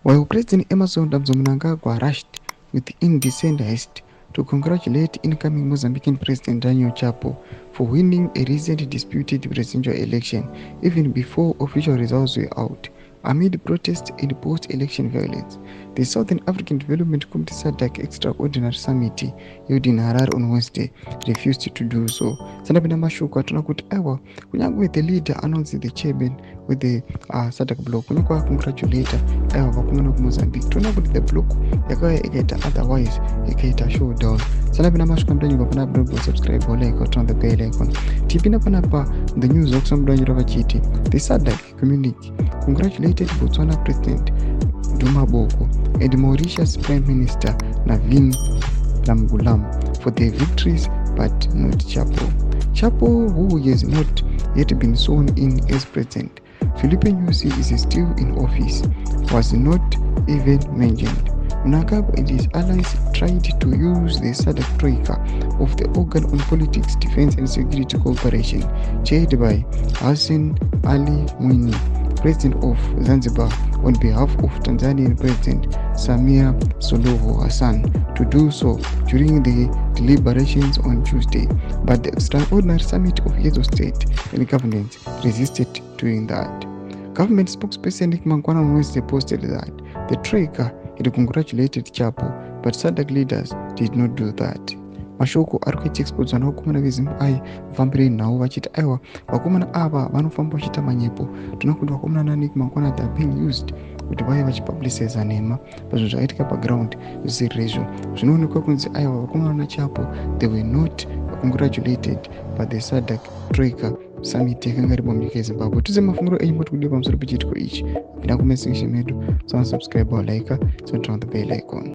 While President Emerson Mnangagwa rushed with indecent haste to congratulate incoming Mozambican President Daniel Chapo for winning a recent disputed presidential election even before official results were out, amid protests and post-election violence. The Southern African Development Community SADC Extraordinary Summit held in Harare on Wednesday refused to do so. Sanapenda mashuku atona kuti aiwa kunyangwe the leader announced the chairman with the SADC block kunokwa congratulate aiwa vakumana ku Mozambique tona kuti the block yakauya ikaita otherwise ikaita showdown. Sanapenda mashuku amudanyika pana blog subscribe like turn the bell icon. Tipinda panapa the news okusamudanyira vachiti the SADC community congratulated Botswana President Duma Boko and Mauritius Prime Minister Navin Ramgoolam for their victories, but not Chapo. Chapo, who has not yet been sworn in as president, Filipe Nyusi is still in office, was not even mentioned. Mnangagwa and his allies tried to use the SADC Troika of the Organ on Politics, Defense and Security Cooperation, chaired by Hassan Ali Mwinyi, President of Zanzibar, on behalf of Tanzanian President Samia Suluhu Hassan, to do so during the deliberations on Tuesday, but the extraordinary summit of heads of state and government resisted doing that. Government spokesperson Nick Mangwana on Wednesday posted that the Troika had congratulated Chapo, but SADC leaders did not do that. Mashoko arikuita exports vanokumana vezimu ai vafambirei nhau vachiti aiwa vakomana ava vanofamba vachita manyepo tinokuti vakomana naNick Mangwana are being used kuti vaya vachipubliciza nhema pazvinhu zvaitika paground zvisiri izvo. Zvinoonekwa kunzi aiwa vakomana naChapo they were not congratulated by the SADC Troika summit yakanga iripo munyika yeZimbabwe. Tize mafunguro enyu moti kudiwa pamusoro pechitiko ichi. Pinda kumesection medu, subscribe or like, turn on the bell icon.